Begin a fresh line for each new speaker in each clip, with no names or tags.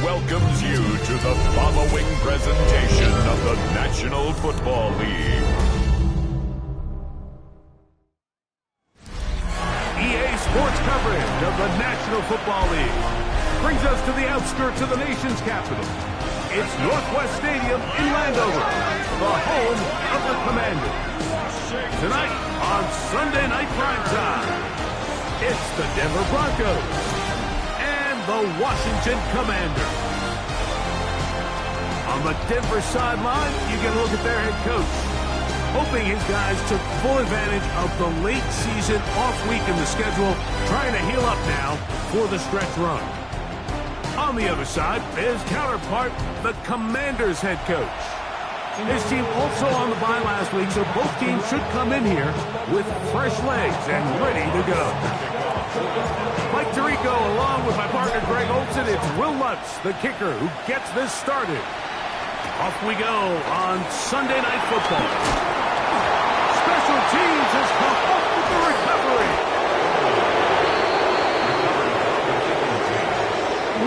Welcomes you to the following presentation of the National Football League.
EA Sports coverage of the National Football League brings us to the outskirts of the nation's capital. It's Northwest Stadium in Landover, the home of the Commanders. Tonight on Sunday Night Primetime, it's the Denver Broncos and the Washington Commanders. On the Denver sideline, you get a look at their head coach, hoping his guys took full advantage of the late season off week in the schedule, trying to heal up now for the stretch run. On the other side, his counterpart, the Commanders head coach. His team also on the bye last week, so both teams should come in here with fresh legs and ready to go. Mike Tirico, along with my partner Greg Olson, it's Will Lutz, the kicker, who gets this started. Off we go on Sunday Night Football. Special Teams has come up with the recovery.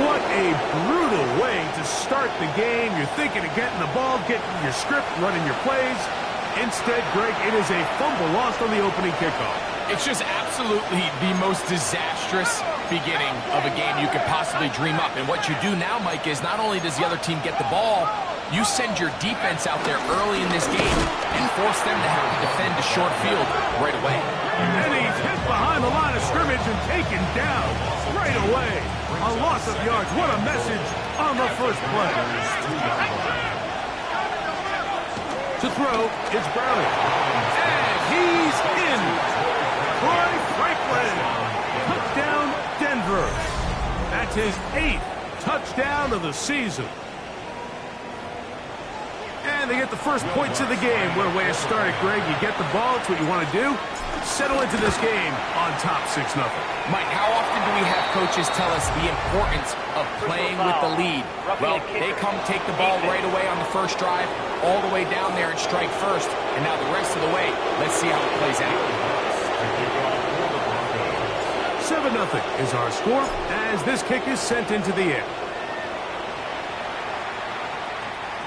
What a brutal way to start the game. You're thinking of getting the ball, getting your script, running your plays. Instead, Greg, it is a fumble lost on the opening kickoff.
It's just absolutely the most disastrous beginning of a game you could possibly dream up. And what you do now, Mike, is not only does the other team get the ball, you send your defense out there early in this game and force them to have to defend a short field right away.
And he's hit behind the line of scrimmage and taken down right away. A loss of yards. What a message on the first play. To throw, it's Browning. And he's in. Troy Franklin. Touchdown, Denver. That's his 8th touchdown of the season. And they get the first points of the game. What a way to start it, Greg. You get the ball. It's what you want to do. Settle into this game on top 6-0.
Mike, how often do we have coaches tell us the importance of playing with the lead? Well, they come take the ball right away on the first drive, all the way down there and strike first. And now the rest of the way, let's see how it plays out.
7-0 is our score as this kick is sent into the air.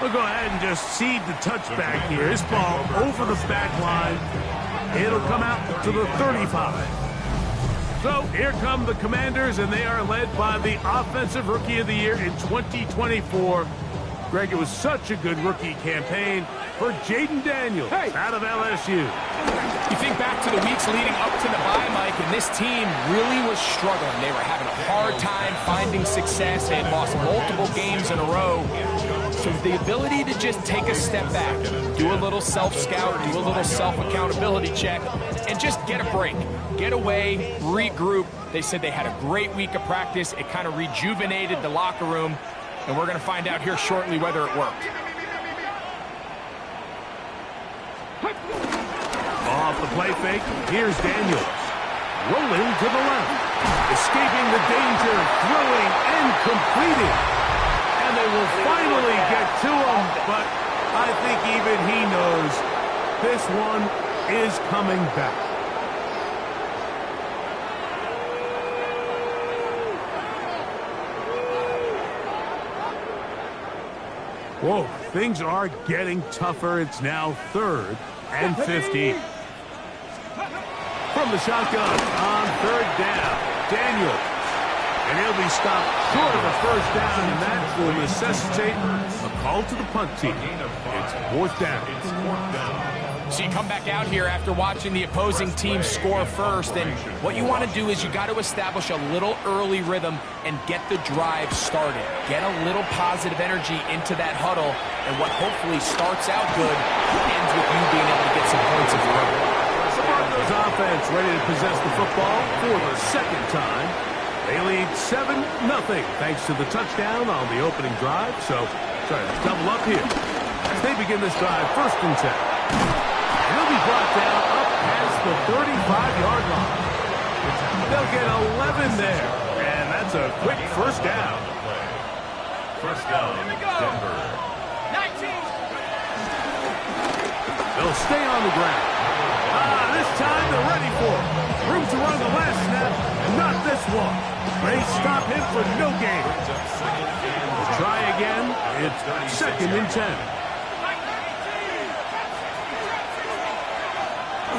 We'll go ahead and just seed the touchback here. This ball over the back line. It'll come out to the 35. So here come the Commanders, and they are led by the Offensive Rookie of the Year in 2024. Greg, it was such a good rookie campaign for Jaden Daniels out of LSU.
You think back to the weeks leading up to the bye, Mike, and this team really was struggling. They were having a hard time finding success. They had lost multiple games in a row. So the ability to just take a step back, do a little self-scout, do a little self-accountability check, and just get a break. Get away, regroup. They said they had a great week of practice. It kind of rejuvenated the locker room, and we're going to find out here shortly whether it worked.
Off the play fake, here's Daniels. Rolling to the left. Escaping the danger, throwing and completing. And they will finally get to him, but I think even he knows this one is coming back. Whoa, things are getting tougher. It's now 3rd and 15. From the shotgun on 3rd down, Daniels. And he'll be stopped short of a first down, and that will necessitate a call to the punt team. It's 4th down.
So you come back out here after watching the opposing team score first, and what you want to do is you got to establish a little early rhythm and get the drive started. Get a little positive energy into that huddle, and what hopefully starts out good ends with you being able to get some points of your own.
The Broncos offense ready to possess the football for the second time. They lead 7-0 thanks to the touchdown on the opening drive. So try to double up here as they begin this drive, 1st and 10. He'll be brought down up past the 35-yard line. They'll get 11 there, and that's a quick 1st down.
First down, Denver.
19.
They'll stay on the ground. This time they're ready for it. Room to run the last snap, not this one. They stop him for no gain. They'll try again. It's 2nd and 10.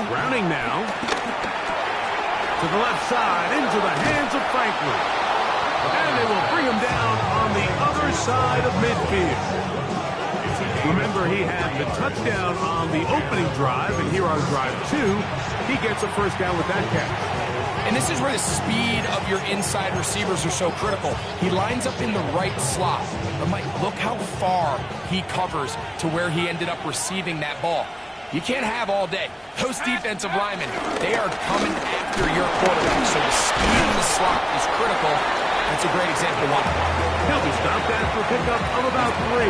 Browning now to the left side, into the hands of Franklin. And they will bring him down on the other side of midfield. Remember, he had the touchdown on the opening drive, and here on drive 2, he gets a 1st down with that catch.
And this is where the speed of your inside receivers are so critical. He lines up in the right slot. But Mike, look how far he covers to where he ended up receiving that ball. You can't have all day. Those defensive linemen, they are coming after your quarterback. So the speed in the slot is critical. That's a great example of why.
He'll be stopped after a pickup of about 3.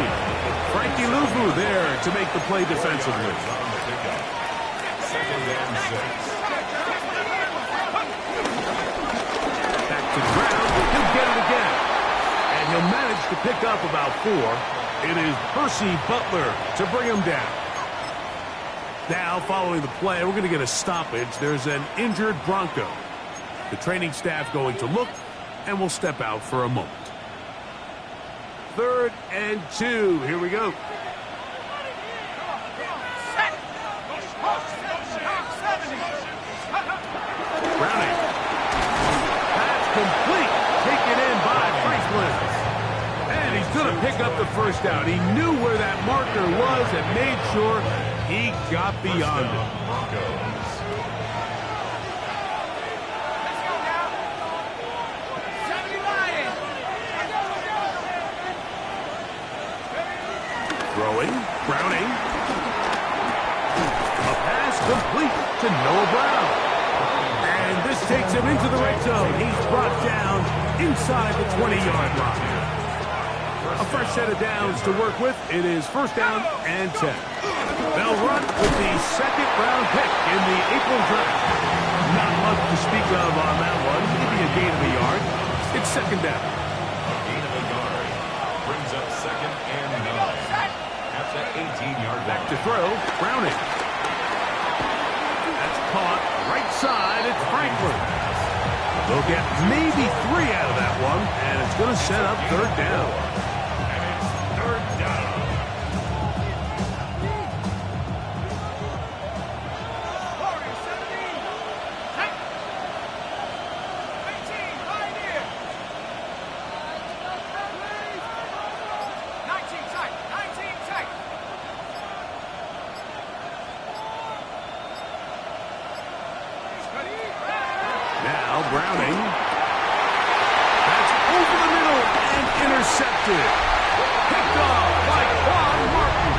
Frankie Luvu there to make the play defensively.
2nd and 6.
Back to the ground. He'll get it again. And he'll manage to pick up about 4. It is Percy Butler to bring him down. Now, following the play, we're going to get a stoppage. There's an injured Bronco. The training staff going to look, and we'll step out for a moment. 3rd and 2. Here we go. Browning. That's complete. Taken in by Franklin. And he's going to pick up the 1st down. He knew where that marker was and made sure he got beyond it. Throwing, Browning. A pass complete to Noah Brown. And this takes him into the red zone. He's brought down inside the 20-yard line. A fresh set of downs to work with. It is 1st down and 10. They'll run with the 2nd-round pick in the April draft. Not much to speak of on that one. Maybe a gain of a yard. It's 2nd down.
A gain of a yard brings up 2nd and 9. At the 18-yard line.
Back to throw. Browning. That's caught. Right side. It's Franklin. They'll get maybe 3 out of that one, and it's going to set up 3rd down. Now Browning. That's over the middle and intercepted. Picked off by Quan Martin.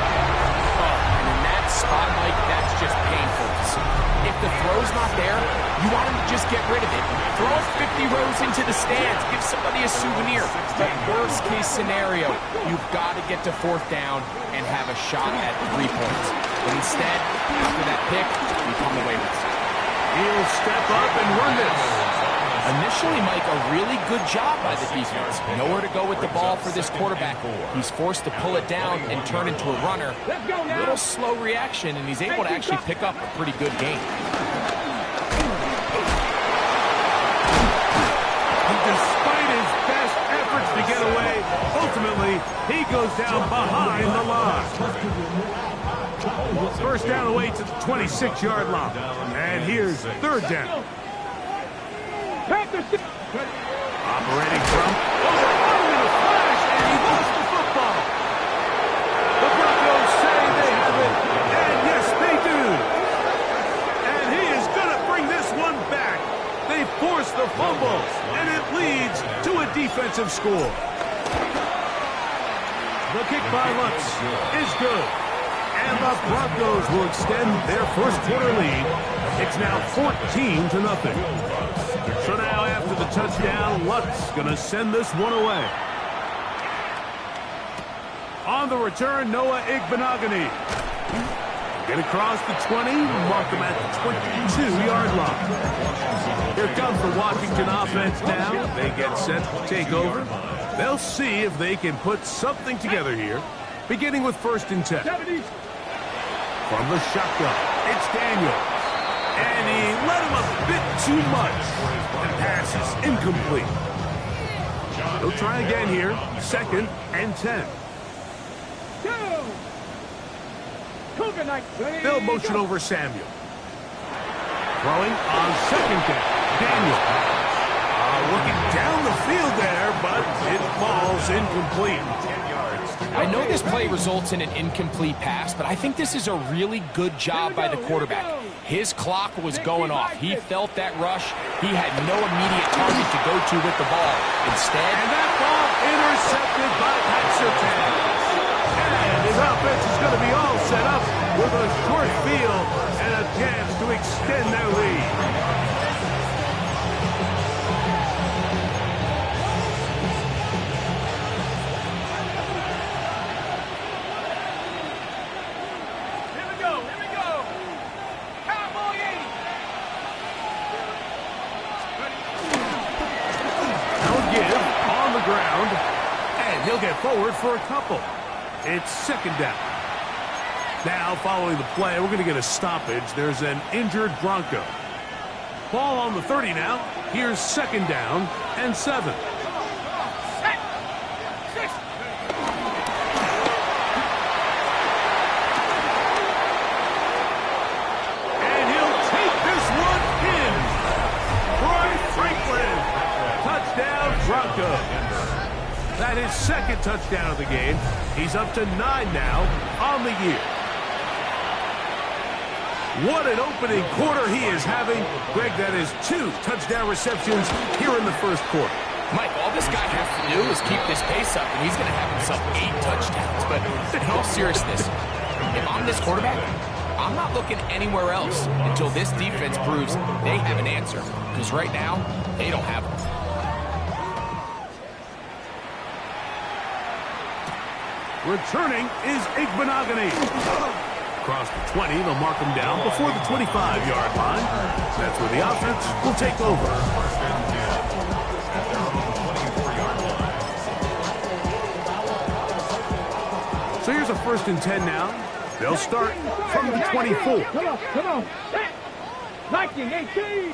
And in that spot, Mike, that's just painful to see. If the throw's not there, you want him to just get rid of it. Throw it 50 rows into the stands. Give somebody a souvenir. But worst case scenario, you've got to get to 4th down and have a shot at 3 points. But instead, after that pick, you come away with it.
He'll step up and run this.
Initially, Mike, a really good job by the defense. Nowhere to go with the ball for this quarterback. He's forced to pull it down and turn into a runner. A little slow reaction, and he's able to actually pick up a pretty good gain.
And despite his best efforts to get away, ultimately, he goes down behind the line. 1st down away to the 26-yard line. And here's 3rd down. Operating from in a flash, and he lost the football. The Broncos say they have it, and yes, they do. score. The kick by Lutz is good. And the Broncos will extend their first quarter lead. It's now 14-0. So now after the touchdown, Lutz going to send this one away. On the return, Noah Igbenogany. Get across the 20, mark them at the 22-yard line. Here comes the Washington offense now. They get set to take over. They'll see if they can put something together here, beginning with 1st and 10. From the shotgun, it's Daniels. And he let him a bit too much. The pass is incomplete. They'll try again here, 2nd and 10. They'll motion over Samuel. Throwing on 2nd down. Daniel. Looking down the field there, but it falls incomplete.
I know this play results in an incomplete pass, but I think this is a really good job by the quarterback. His clock was going off. He felt that rush. He had no immediate target to go to with the ball. Instead...
And that ball intercepted by Paxertan. And his offense is going to be all set up with a short field and a chance to extend their lead.
Here we go. Cowboy 80.
Now give on the ground, and he'll get forward for a couple. It's 2nd down. Now, following the play, we're going to get a stoppage. There's an injured Bronco. Ball on the 30 now. Here's 2nd down and 7. And he'll take this one in. Troy Franklin. Touchdown, Bronco. That is 2nd touchdown of the game. He's up to 9 now on the year. What an opening quarter he is having. Greg, that is 2 touchdown receptions here in the 1st quarter.
Mike, all this guy has to do is keep this pace up, and he's going to have himself 8 touchdowns. But in all seriousness, if I'm this quarterback, I'm not looking anywhere else until this defense proves they have an answer. Because right now, they don't have one.
Returning is Igbenogany. Across the 20, they'll mark him down before the 25-yard line. That's where the offense will take over. So here's a 1st and 10 now. They'll start from the 24.
Come on. 1918.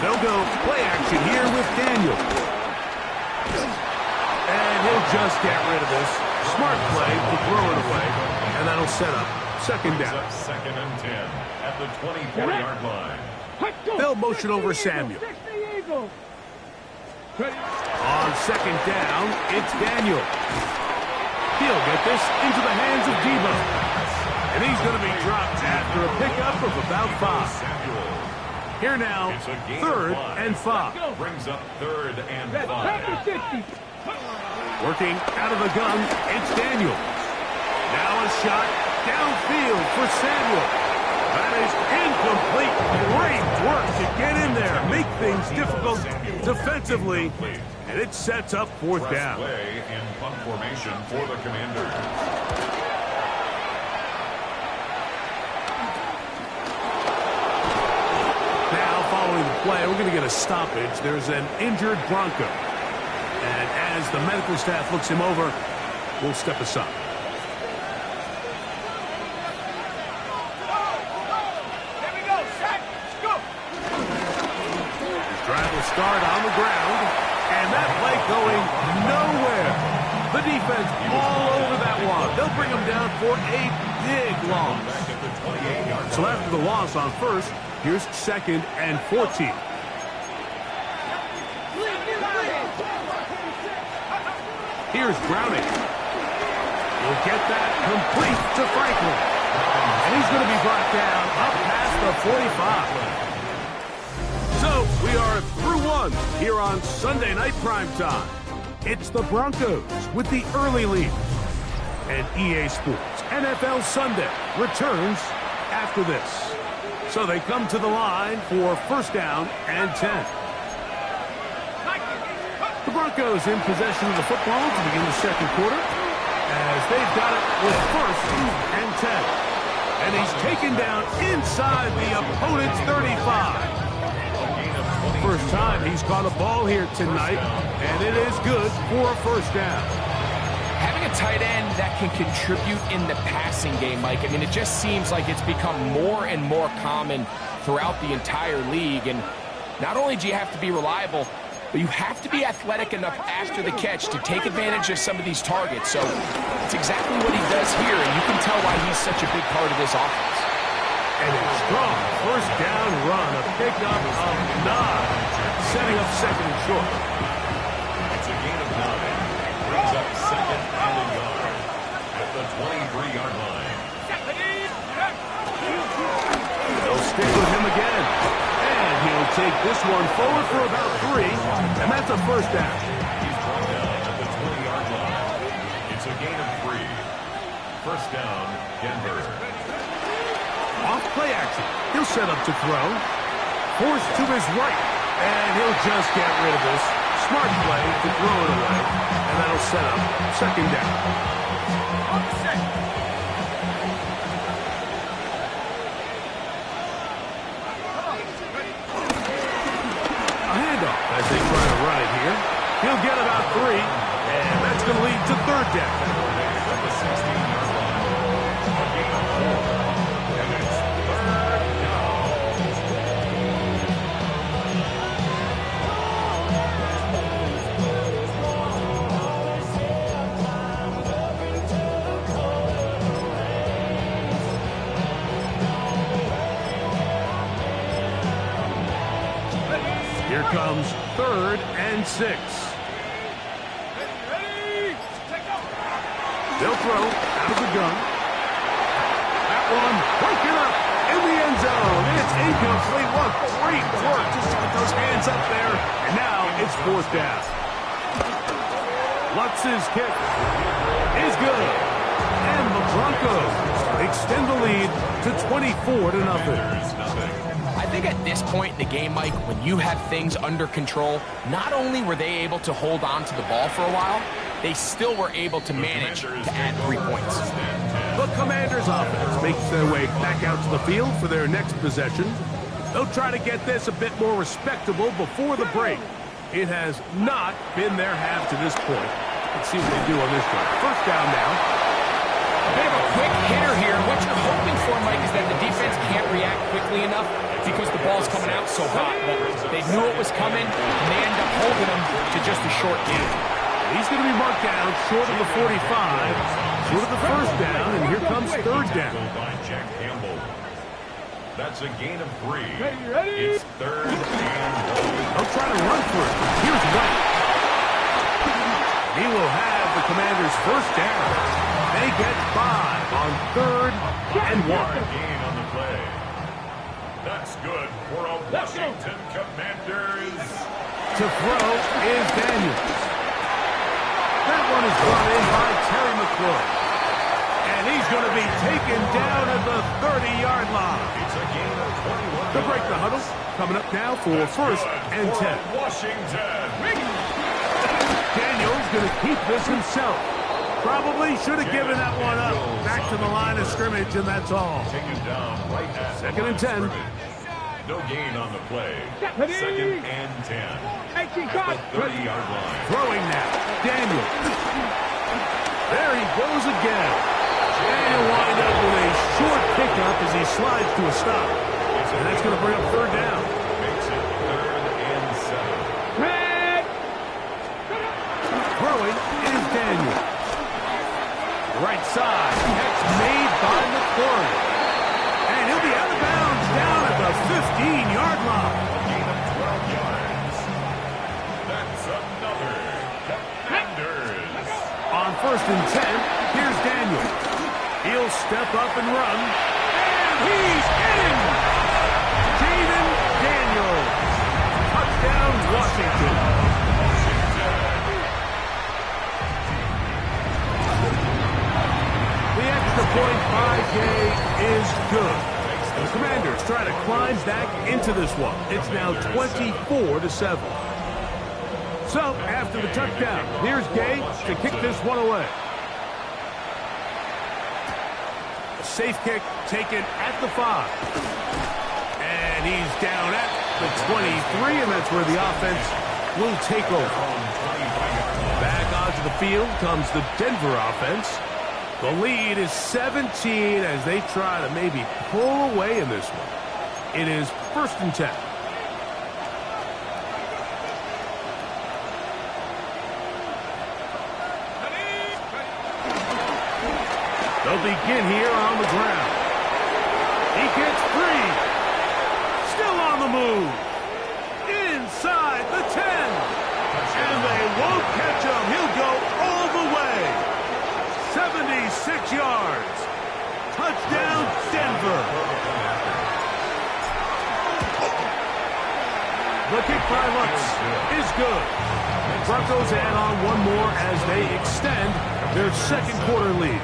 They'll go play action here with Daniel. And he'll just get rid of this. Smart play to throw it away. And that'll set up 2nd down.
2nd and 10 at the 24-yard line.
They'll motion over Samuel. On 2nd down, it's Daniel. He'll get this into the hands of Debo. And he's going to be dropped after a pickup of about 5. Here now, 3rd and 5.
Brings up 3rd and 5.
Working out of the gun, it's Daniel. Now a shot downfield for Samuel. That is incomplete. Great work to get in there, make things difficult defensively, and it sets up 4th down.
Play and punt formation for the Commanders.
Now, following the play, we're going to get a stoppage. There's an injured Bronco. And as the medical staff looks him over, we'll step aside. Drive will start on the ground, and that play going nowhere. The defense all over that one. They'll bring him down for a big loss. So after the loss on 1st, here's 2nd and 14. Here's Browning. He'll get that complete to Franklin. And he's going to be brought down up past the 45. So we are through 1 1 here on Sunday Night Primetime. It's the Broncos with the early lead. And EA Sports NFL Sunday returns after this. So they come to the line for first down and 10. The Broncos in possession of the football to begin the second quarter as they've got it with first and 10. And he's taken down inside the opponent's 35. First time he's caught a ball here tonight, and it is good for a first down.
Having a tight end that can contribute in the passing game, Mike, I mean, it just seems like it's become more and more common throughout the entire league. And not only do you have to be reliable, but you have to be athletic enough after the catch to take advantage of some of these targets. So it's exactly what he does here, and you can tell why he's such a big part of this offense.
And a strong first down run, a pickup of 9, setting up second and short.
It's a gain of 9. Brings up second and a yard at the 23-yard line.
They'll stick with him again. And he'll take this one forward for about 3, and that's a first down.
He's drawn down at the 20-yard line. It's a gain of 3. First down, Denver.
Off play action. He'll set up to throw. Forced to his right. And he'll just get rid of this. Smart play to throw it away. And that'll set up second down. A handoff as they try to run it here. He'll get about 3. And that's going to lead to third down.
At the 16-yard line. A gain of 4. And it's third down.
Here comes third and 6. They'll throw out of the gun. That one broken up in the end zone. It's incomplete. What great work just to get those hands up there. And now it's fourth down. Lutz's kick is good. And the Broncos extend the lead to 24-0.
I think at this point in the game, Mike, when you have things under control, not only were they able to hold on to the ball for a while, they still were able to manage to add 3 points.
The Commanders' offense makes their way back out to the field for their next possession. They'll try to get this a bit more respectable before the break. It has not been their half to this point. Let's see what they do on this drive. First down now.
A bit of a quick hitter here. What you're hoping for, Mike, is that the defense can't react quickly enough because the ball's coming out so hot. But they knew it was coming, and they end up holding them to just a short gain.
He's going to be marked down short of the 45, short of the first down, and here comes third down.
By Jack Campbell. That's a gain of 3.
Ready?
It's third and 1.
They'll try to run for it. Here's White. He will have the Commanders' first down. They get 5 on third and 1.
Gain on the play. That's good for a Washington Commanders.
To throw is Daniels. That one is brought in by Terry McLaurin. And he's going to be taken down at the 30-yard line.
It's a gain of 21.
To break the huddle, coming up now for first and 10.
Washington.
Daniels going to keep this himself. Probably should have given that one up. Back to the line of scrimmage, and that's all.
Taken down right at
Second and 10.
No gain on the play. Second and 10. At the 30-yard line.
Throwing now. Daniels. There he goes again. And he'll wind up with a short pickup as he slides to a stop. And that's going to bring up third down.
Makes it third and 7.
Throwing is Daniels. Right side. Catch made by McLaurin. And he'll be out of bounds down at the 15-yard line.
A gain of 12 yards. That's another Commanders.
On first and 10, here's Daniels. He'll step up and run. And he's in! Jaden Daniels. Touchdown, Washington. Commanders try to climb back into this one. It's now 24-7. So, after the touchdown, here's Gay to kick this one away. A safe kick taken at the 5. And he's down at the 23, and that's where the offense will take over. Back onto the field comes the Denver offense. The lead is 17 as they try to maybe pull away in this one. It is 1st and 10. They'll begin here on the ground. He gets free. Still on the move. Inside the 10. And they won't catch him. He'll go all the way. 76 yards. Touchdown, Denver. The kick by Lutz is good. Broncos add on one more as they extend their second quarter lead.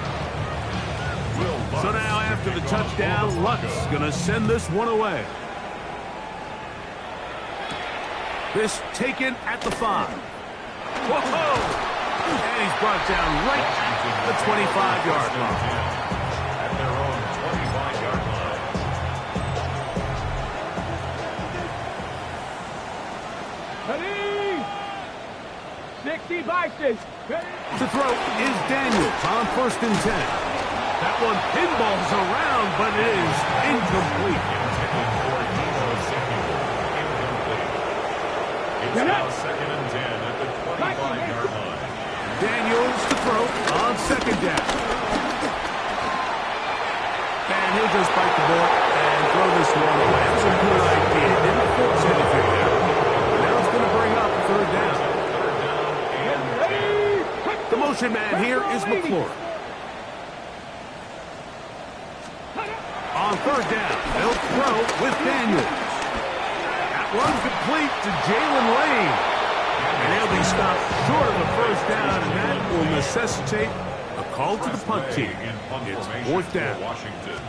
So now after the touchdown, Lutz going to send this one away. This taken at the 5. Whoa! And he's brought down right at the 25-yard line.
At their own 25-yard
line. Ready? 60 boxes. Ready?
To throw is Daniels on 1st and 10. That one pinballs around, but it is incomplete.
It's now 2nd and 10 at the 25-yard line.
Daniels to throw on 2nd down. And he'll just bite the ball and throw this one away. That was a good idea. Didn't force anything there. Now it's going to bring up 3rd down. The motion man here is McClure. On 3rd down, they'll throw with Daniels. That one's complete to Jalen Lane. And they'll be stopped short of the 1st down, and that will necessitate a call to the punt team. It's 4th down.
Washington.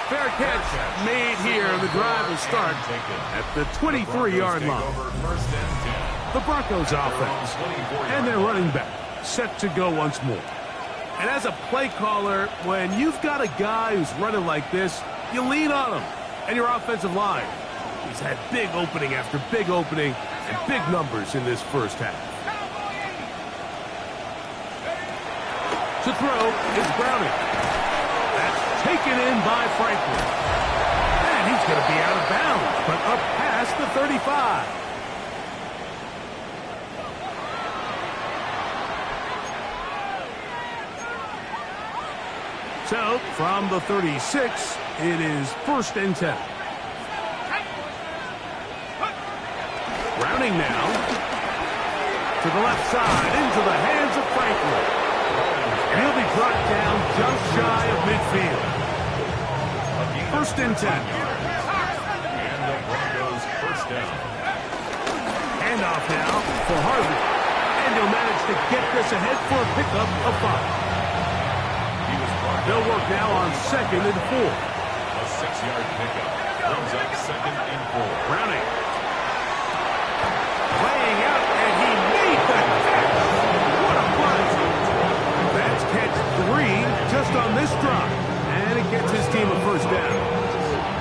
Fair catch made here, and the drive will start at the 23-yard line. The Broncos offense and their running back set to go once more. And as a play caller, when you've got a guy who's running like this, you lean on him. And your offensive line, he's had big opening after big opening and big numbers in this first half. To throw is Browning. That's taken in by Franklin. And he's going to be out of bounds, but up past the 35. So, from the 36, it is 1st and 10. Browning now to the left side into the hands of Franklin. And he'll be brought down just shy of midfield. 1st and 10.
And the Broncos 1st down.
Handoff now for Harvey. And he'll manage to get this ahead for a pickup of 5. They'll work now on 2nd and 4.
A 6-yard pickup brings up 2nd and 4.
Browning. Laying out, and he made the catch. What a play. That's catch 3 just on this drop. And it gets his team a 1st down.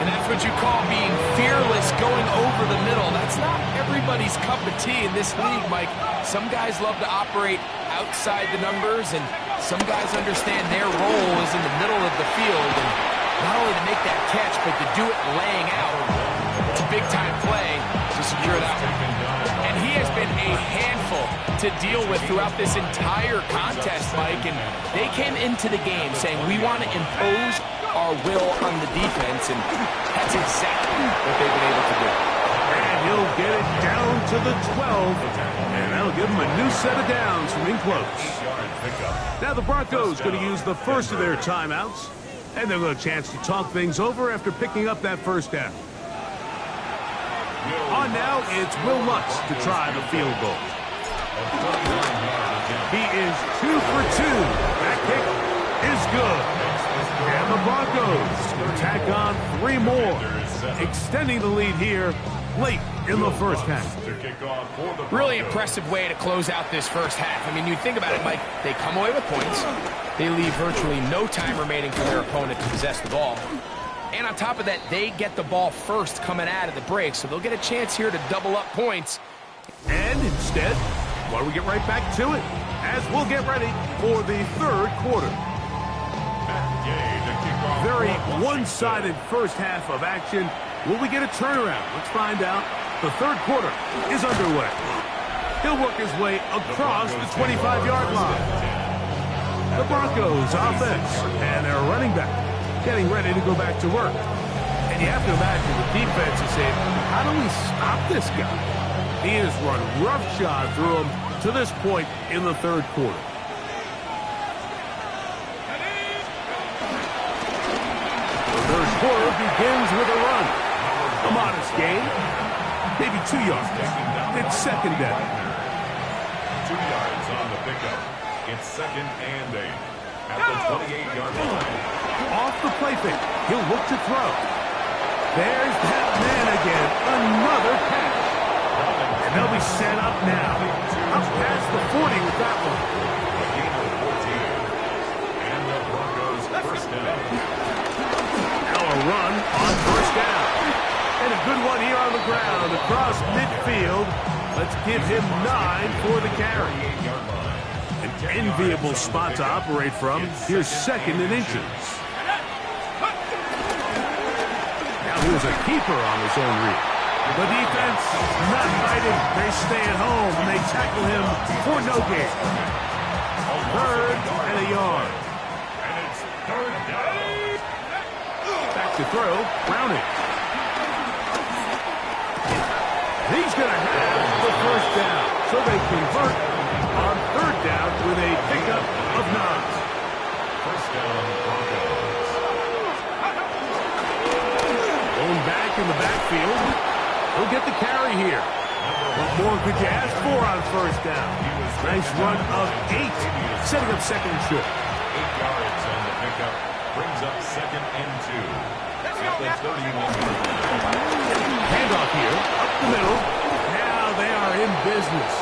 And that's what you call being fearless, going over the middle. That's not everybody's cup of tea in this league, Mike. Some guys love to operate outside the numbers, and some guys understand their role is in the middle of the field. And not only to make that catch, but to do it laying out. It's a big-time play to secure that one. And he has been a handful to deal with throughout this entire contest, Mike. And they came into the game saying, we want to impose our will on the defense, and that's exactly what they've been able to do.
And he'll get it down to the 12, and that'll give him a new set of downs from in close. Now the Broncos going to use the first of their timeouts, and they'll get a chance to talk things over after picking up that 1st down. On now, it's Will Lutz to try the field goal. He is 2 for 2. That kick is good. And the Broncos tack on 3 more, extending the lead here late in the first half.
Really impressive way to close out this first half. I mean, you think about it, Mike, they come away with points. They leave virtually no time remaining for their opponent to possess the ball. And on top of that, they get the ball first coming out of the break, so they'll get a chance here to double up points.
And instead, why don't we get right back to it as we'll get ready for the third quarter. Very one-sided first half of action. Will we get a turnaround? Let's find out. The third quarter is underway. He'll work his way across the 25-yard line. The Broncos offense and their running back getting ready to go back to work. And you have to imagine the defense is saying, how do we stop this guy? He has run roughshod through him to this point in the third quarter. Third quarter begins with a run. A modest gain. Maybe 2 yards. It's second down.
2 yards on the pickup. It's second and 8. At the 28-yard line.
Off the play fake. He'll look to throw. There's that man again. Another catch. And they'll be set up now. Up past the 40 with that one.
A gain of 14. And the Broncos first down.
A run on first down. And a good one here on the ground across midfield. Let's give him 9 for the carry. An enviable spot to operate from. Here's second and inches. Now here's a keeper on his own read. The defense not fighting. They stay at home and they tackle him for no gain. Third and a yard.
And it's third down.
To throw, Browning. He's going to have the first down. So they convert on third down with a pickup of 9.
First down, Broncos.
Going back in the backfield. He'll get the carry here. What more could you ask for on first down? Nice run of 8, setting up second and short.
8 yards on the pickup. Brings up second and 2. At the 31-yard line.
Handoff here, up the middle. Now they are in business.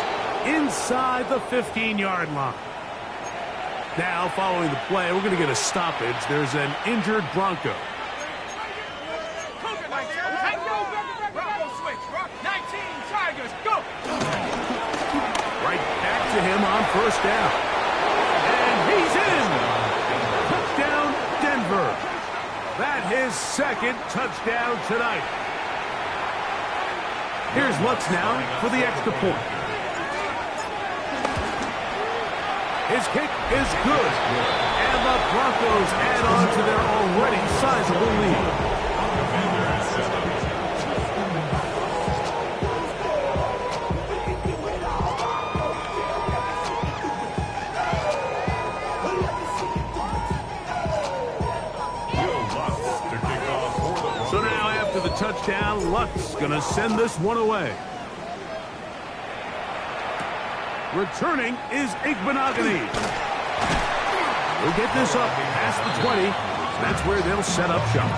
Inside the 15-yard line. Now, following the play, we're going to get a stoppage. There's an injured Bronco. Right back to him on first down. And he's in. Touchdown, Denver. That his second touchdown tonight. Here's Lutz now for the extra point. His kick is good. And the Broncos add on to their already sizable lead. Touchdown, Lutz gonna send this one away. Returning is Igbenogany. We'll get this up past the 20. That's where they'll set up shop.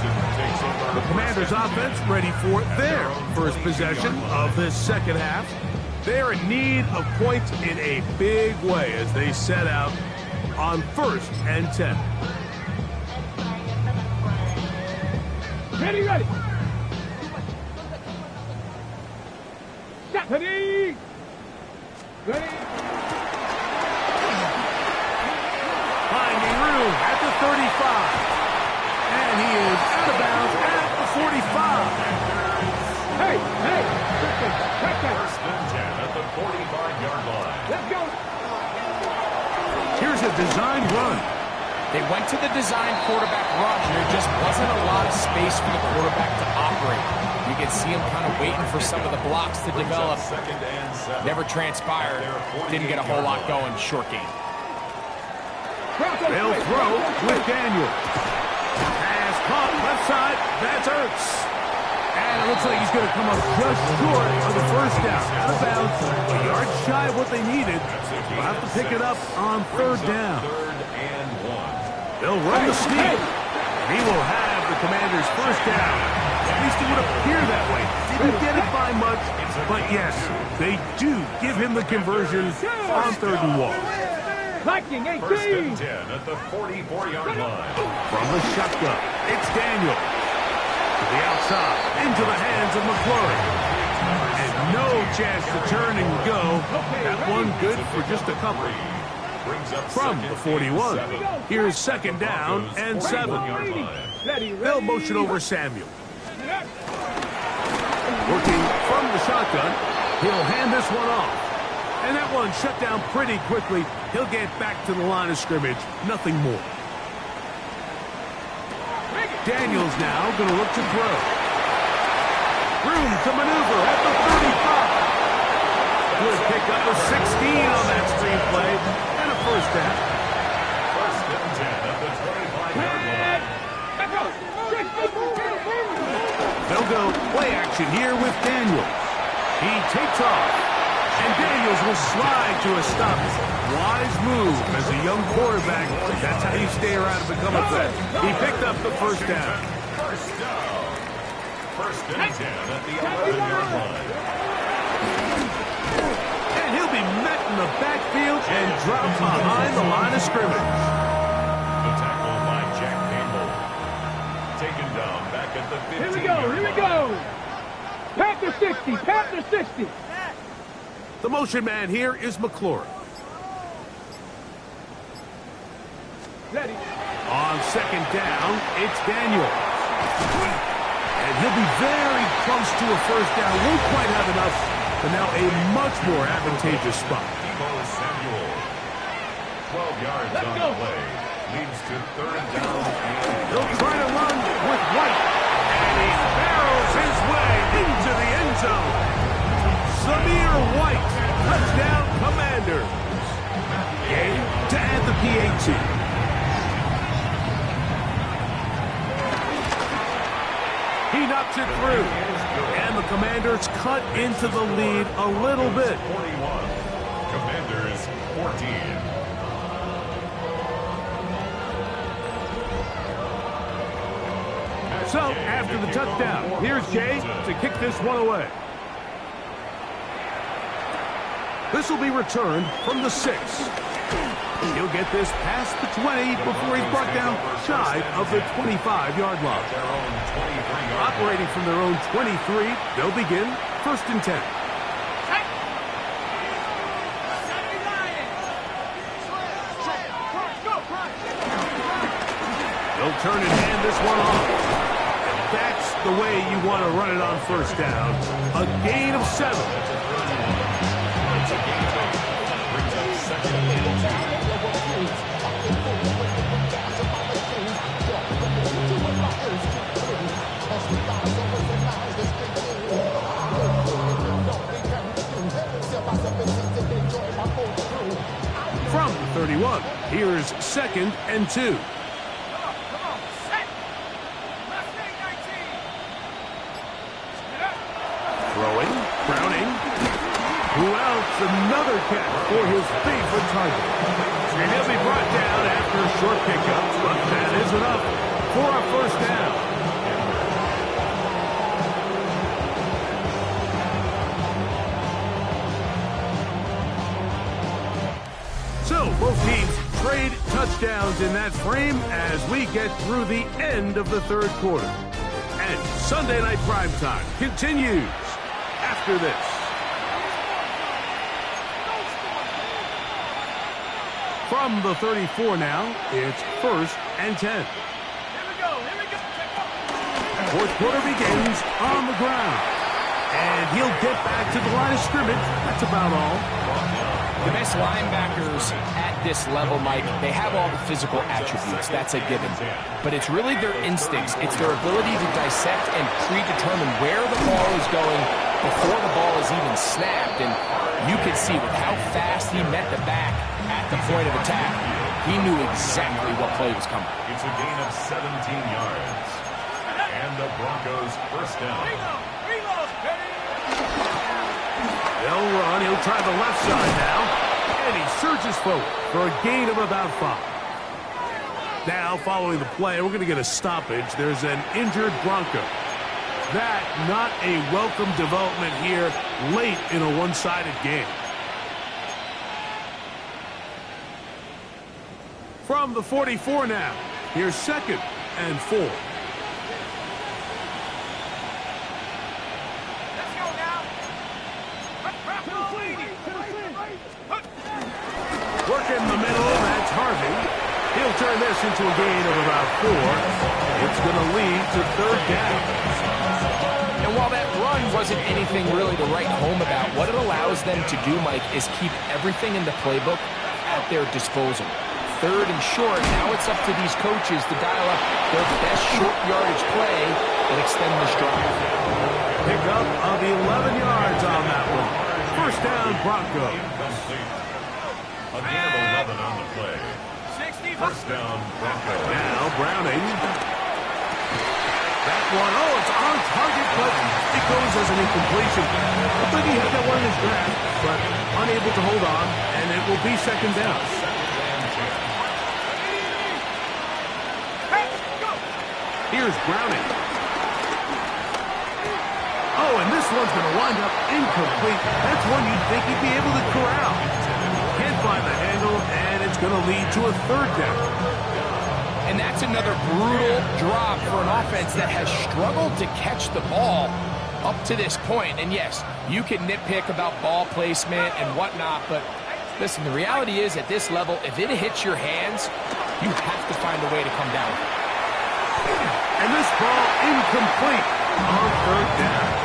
The Commanders' offense ready for their first possession of this second half. They're in need of points in a big way as they set out on 1st and 10.
Ready. Ready.
Finding room at the 35. And he is out of bounds at the 45.
Hey.
First and 10 at the 45-yard line.
Let's go.
Here's a designed run.
They went to the design quarterback run, and there just wasn't a lot of space for the quarterback to operate. You can see him kind of waiting for some of the blocks to develop.
Second and 7.
Never transpired. Didn't get a whole lot going. Short game.
They'll throw with Daniel. Pass caught left side. That's Ertz. And it looks like he's going to come up just short of the first down. Out of bounds, a yard shy of what they needed. They'll have to pick it up on third down.
Third and 1.
They'll run the sneak. And he will have the Commanders' first down. At least it would appear that way. Didn't get it by much, but yes, they do give him the conversion on third and 1.
Blocking 18.
First and 10 at the 44-yard line.
From the shotgun, it's Daniel. To the outside, into the hands of McClure. And no chance to turn and go. That one good for just a couple. From the 41, here's second down and 7. They'll motion over Samuel. Working from the shotgun, he'll hand this one off. And that one shut down pretty quickly. He'll get back to the line of scrimmage. Nothing more. Daniels now going to look to throw. Room to maneuver at the 35. Good pick up of 16 on that screenplay. And a first down.
First and 10 at the 25-yard line.
They'll go play action here with Daniels. He takes off. And Daniels will slide to a stop. Wise move as a young quarterback. That's how you stay around and become a vet. He picked up the first down.
First down. First and 10 at the 11-yard line.
And he'll be met in the backfield and dropped behind the line of scrimmage.
The tackle by Jack Campbell. Taken down back at the 15-yard line.
Here we go, here we go. Panther 60, Panther 60.
The motion man here is McClure.
Ready.
On second down, it's Daniel. And he'll be very close to a first down. Won't quite have enough, but now a much more advantageous spot.
Samuel. 12 yards on the play. Leads to third down.
He'll try to run with White. And he barrels his way into the end zone. Samir White, touchdown Commanders. Game to add the PAT. He knocks it through. And the Commanders cut into the lead a little bit.
41. Commanders 14.
So, after the touchdown, here's Jay to kick this one away. This will be returned from the 6. He'll get this past the 20 before he's brought down shy of the 25-yard line. Operating from their own 23, they'll begin first and 10. They'll turn and hand this one off. That's the way you want to run it on first down. A gain of 7. From 31, here's second and 2. Throwing, Browning. Who else? Another catch for his favorite target. And he'll be brought down after a short pickup, but that is enough for a first down. So, both teams trade touchdowns in that frame as we get through the end of the third quarter. And Sunday Night Primetime continues after this. From the 34 now, it's first and 10.
Here we go, here we go.
Fourth quarter begins on the ground. And he'll get back to the line of scrimmage. That's about all.
The best linebackers at this level, Mike, they have all the physical attributes. That's a given. But it's really their instincts. It's their ability to dissect and predetermine where the ball is going before the ball is even snapped. And you could see with how fast he met the back at the point of attack, he knew exactly what play was coming.
It's a gain of 17 yards. And And the Broncos first down.
They'll run. He'll try the left side now. And he surges forward for a gain of about 5. Now, following the play, we're going to get a stoppage. There's an injured Bronco. That, not a welcome development here late in a one-sided game. From the 44 now, here's 2nd and 4. Work in the middle, that's Harvey. He'll turn this into a gain of about 4. It's going to lead to 3rd down.
And while that run wasn't anything really to write home about, what it allows them to do, Mike, is keep everything in the playbook at their disposal. 3rd and short, now it's up to these coaches to dial up their best short yardage play and extend this drive.
Pick up of 11 yards on that one. First down, Broncos.
A gain of 11 on the play. First down, Broncos.
Now Browning. That one, it's on target, but it goes as an incompletion. I think he had that one in his grasp, but unable to hold on, and it will be 2nd down. Here's Browning. And this one's going to wind up incomplete. That's one you'd think he'd be able to corral. Can't find the handle, and it's going to lead to a 3rd down.
And that's another brutal drop for an offense that has struggled to catch the ball up to this point. And yes, you can nitpick about ball placement and whatnot, but listen, the reality is at this level, if it hits your hands, you have to find a way to come down.
And this ball incomplete on 3rd down.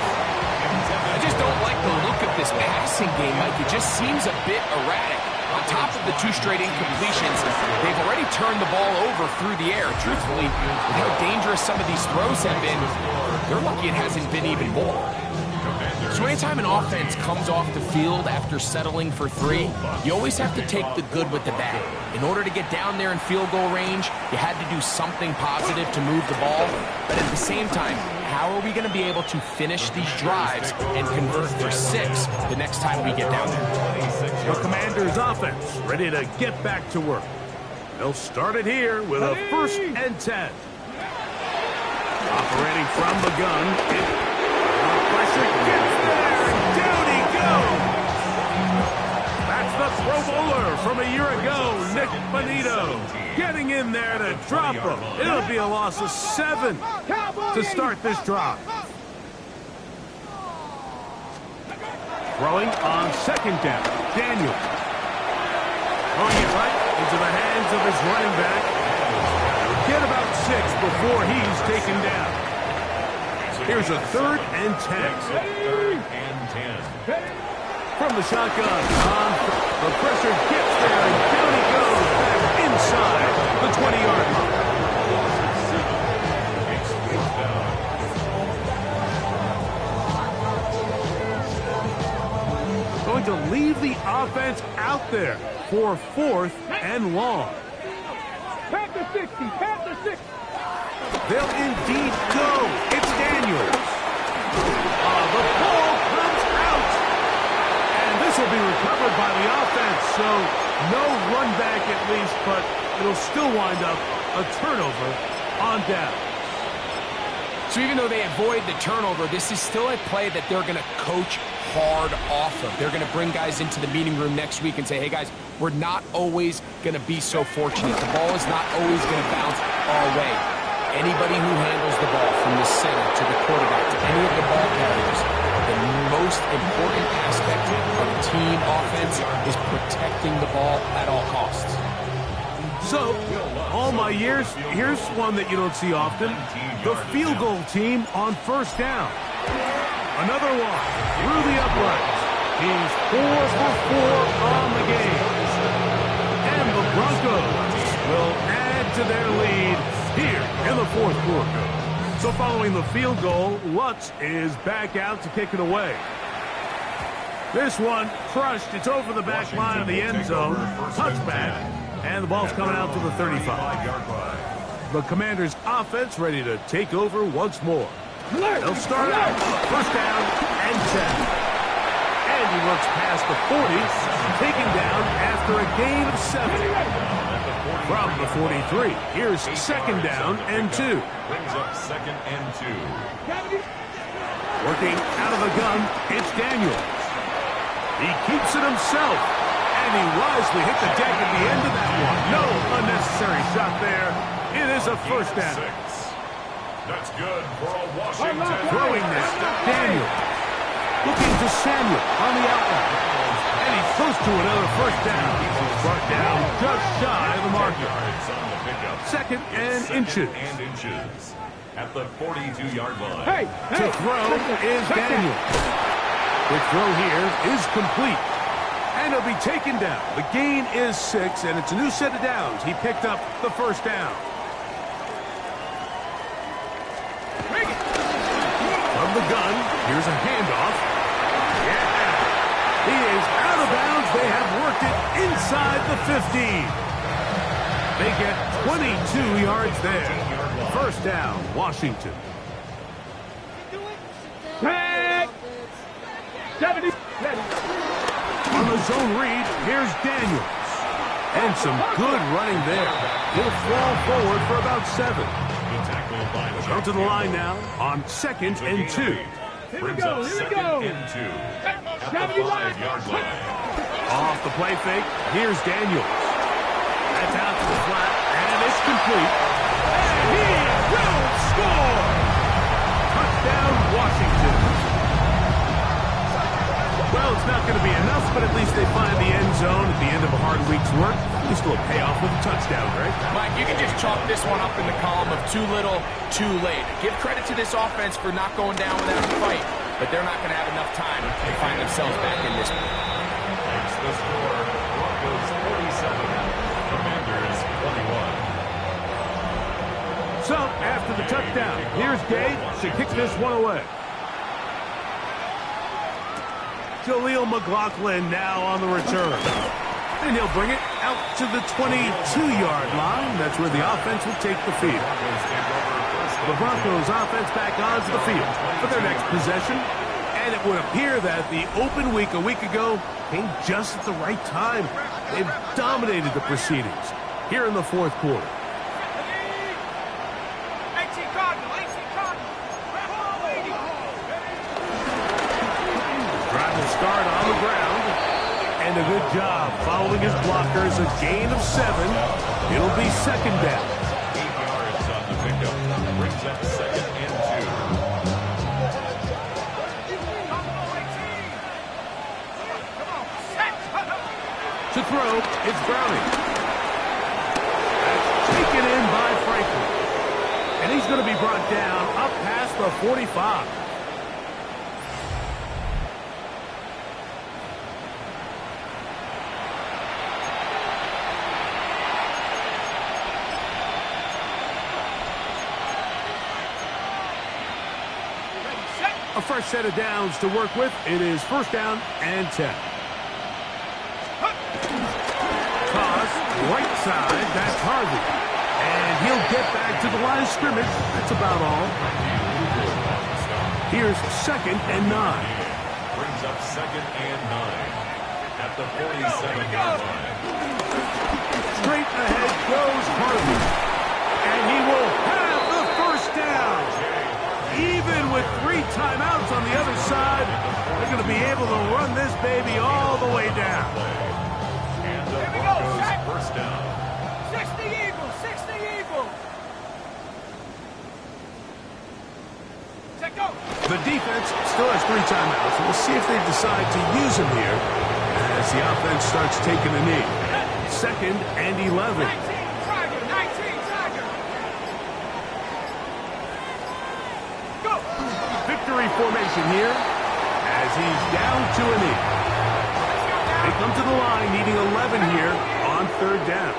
I just don't like the look of this passing game, Mike. It just seems a bit erratic. On top of the 2 straight incompletions, they've already turned the ball over through the air. Truthfully, with how dangerous some of these throws have been, they're lucky it hasn't been even more. So anytime an offense comes off the field after settling for 3, you always have to take the good with the bad. In order to get down there in field goal range, you had to do something positive to move the ball. But at the same time, how are we going to be able to finish these drives and convert for 6 the next time we get down there?
The Commanders' offense ready to get back to work. They'll start it here with a 1st and 10. Operating from the gun, pressure gets there, and down he goes. That's the Pro Bowler from a year ago, Nick Bonito, getting in there to drop him. It'll be a loss of 7 to start this drive. Throwing on 2nd down, Daniel. Throwing it right into the hands of his running back. Get about 6 before he's taken down. Here's a 3rd and 10.
3rd and 10.
From the shotgun, the pressure gets there, and down he goes back inside the 20-yard line. Going to leave the offense out there for 4th and long.
Pack the 60, pack the 60.
They'll indeed go. It's Daniels. The ball comes out. And this will be recovered by the offense. So no run back at least, but it'll still wind up a turnover on down.
So even though they avoid the turnover, this is still a play that they're going to coach hard off of. They're going to bring guys into the meeting room next week and say, hey, guys, we're not always going to be so fortunate. The ball is not always going to bounce our way. Anybody who handles the ball from the center to the quarterback to any of the ball carriers, the most important aspect of team offense is protecting the ball at all costs.
So, all my years, here's one that you don't see often. The field goal team on 1st down. Another one through the uprights. He's 4 for 4 on the game. And the Broncos will add to their lead here in the 4th quarter. So following the field goal, Lutz is back out to kick it away. This one crushed. It's over the back line of the end zone. Touchback. And the ball's coming out to the 35. The Commanders' offense ready to take over once more. They'll start out first down and 10. And he looks past the 40, taken down after a gain of 7. From the 43, here's second down and 2.
Brings up second and 2.
Working out of the gun, it's Daniels. He keeps it himself, and he wisely hit the deck at the end of that one. No unnecessary shot there. It is a first down.
That's good for a Washington.
Throwing this, Daniels. Looking to Samuel on the outline. And he's close to another first down. Brought down just shy of the marker. Second and inches.
At the 42-yard line.
Hey,
To throw is Daniels. The throw here is complete. And he'll be taken down. The gain is 6, and it's a new set of downs. He picked up the first down. From the gun, here's a handoff. Yeah. He is out of bounds. They have worked it inside the 15. They get 22 yards there. First down, Washington.
Tag. 70.
On the zone read, here's Daniels. And some good running there. He'll fall forward for about 7. Come to the line now on second and 2.
Brings up second and 2. At the 5-yard line.
Off the play fake, here's Daniels. That's out to the flat, and it's complete. And he will score! Touchdown, Washington. Well, it's not going to be enough, but at least they find the end zone at the end of a hard week's work. At least it'll pay off with a touchdown, right?
Mike, you can just chalk this one up in the column of too little, too late. Give credit to this offense for not going down without a fight, but they're not going to have enough time to find themselves back in this one.
Makes the score. Broncos 47. Commanders 21.
So, after the touchdown, here's Gay to kick this one away. Jaleel McLaughlin now on the return. And he'll bring it out to the 22-yard line. That's where the offense will take the field. The Broncos offense back onto the field for their next possession. And it would appear that the open week a week ago came just at the right time. They've dominated the proceedings here in the fourth quarter. Drive will start on the ground. And a good job following his blockers. A gain of 7. It'll be second down.
8 yards on the pickup. Brings up second and 2.
To throw, it's Browning. That's taken in by Franklin. And he's going to be brought down up past the 45. A fresh set of downs to work with. It is first down and 10. Toss, right side, that's Harvey. And he'll get back to the line of scrimmage. That's about all. Here's second and 9.
Brings up second and 9. At the 47-yard line.
Straight ahead goes Harvey. And he will have the first down. Even with 3 timeouts on the other side, they're going to be able to run this baby all the way down.
And the Broncos first down.
60 Eagles, 60 Eagles. Set go.
The defense still has 3 timeouts. We'll see if they decide to use them here as the offense starts taking a knee. Second and 11.
19 Tiger, 19 Tiger. Go.
Victory formation here as he's down to a knee. They come to the line needing 11 here on third down.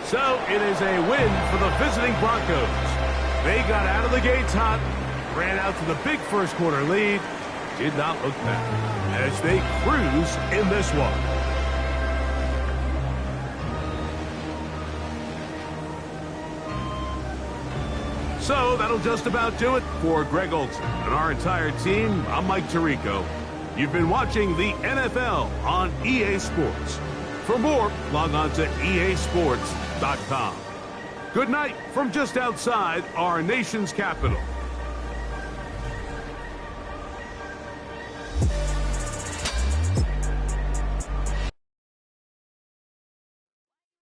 So it is a win for the visiting Broncos. They got out of the gates hot, ran out to the big first quarter lead, did not look back as they cruise in this one. So that'll just about do it for Greg Olson and our entire team. I'm Mike Tirico. You've been watching the NFL on EA Sports. For more, log on to easports.com. Good night from just outside our nation's capital.